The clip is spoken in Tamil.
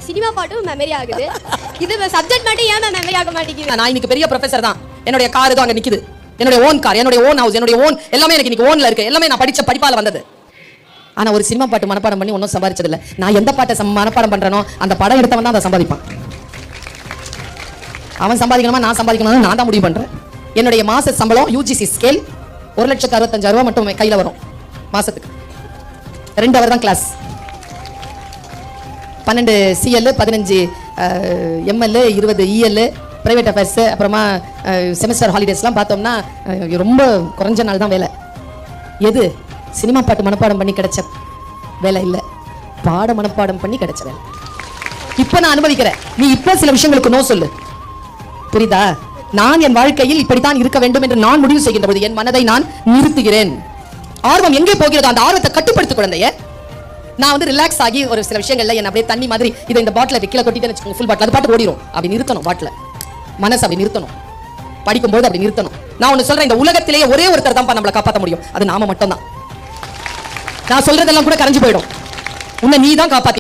சினிமா பாட்டும் மெமரி ஆகுது. இது சப்ஜெக்ட் மட்டும் ஏன் மெமரி ஆக மாட்டேங்குது? நான் இன்னைக்கு பெரிய ப்ரொஃபசர் தான். என்னுடைய கார் தான் அங்க நிக்குது. என்னுடைய ஓன் கார், என்னுடைய ஓன் ஹவுஸ், என்னுடைய ஓன் எல்லாமே எனக்கு இன்னைக்கு ஓன்ல இருக்கு. எல்லாமே நான் படிச்ச படிப்பால வந்தது. ஆனா ஒரு சினிமா பாட்டு மனப்பாடம் பண்ணி ஒன்றும் சம்பாதிச்சது இல்லை. நான் எந்த பாட்டை மனப்பாடம் பண்றேனோ அந்த படம் எடுத்தவன் தான் அதை சம்பாதிப்பான். அவன் சம்பாதிக்கணுமா நான் சம்பாதிக்கணும்னு நான் தான் முடிவு பண்றேன். என்னுடைய மாச சம்பளம் UGC ஸ்கேல் 1,65,000 மட்டும் கையில வரும் மாசத்துக்கு. 2 ஹவர் தான் class. 12 CL, 15 ML, 20 EL, private affairs, அப்புறமா செமஸ்டர் ஹாலிடேஸ்லாம் பார்த்தோம்னா ரொம்ப குறைஞ்ச நாள் தான் வேலை. எது சினிமா பாட்டு மனப்பாடம் பண்ணி கிடைச்ச வேலை இல்லை, பாட மனப்பாடம் பண்ணி கிடைச்ச வேலை. இப்ப நான் அனுபவிக்கிறேன். நீ இப்ப சில விஷயங்களுக்கு நோ சொல்லு, புரியுதா? நான் என் வாழ்க்கையில் இப்படித்தான் இருக்க வேண்டும் என்று நான் முடிவு செய்கின்ற போது என் மனதை நான் நிறுத்துகிறேன். ஆர்வம் எங்கே போகிறதோ அந்த ஆர்வத்தை கட்டுப்படுத்து குழந்தைய. நான் வந்து ரிலாக்ஸ் ஆகி ஒரு சில விஷயங்கள்ல என்ன அப்படியே தண்ணி மாதிரி இதை இந்த பாட்டில வைக்கல கொட்டிட்டேன்னு வச்சுக்கோங்க, ஃபுல் பாட்டில் அது பாட்டு ஓடிடும். அப்படி நிறுத்தணும், பாட்டில மனசு அப்படி நிறுத்தணும், படிக்கும்போது அப்படி நிறுத்தணும். நான் ஒன்னு சொல்றேன், இந்த உலகத்திலேயே ஒரே ஒருத்தர் தான் நம்மளை காப்பாற்ற முடியும், அது நாம மட்டும் தான். நான் சொல்றதெல்லாம் கூட கரைஞ்சு போயிடும், உன்னை நீ தான் காப்பாத்தி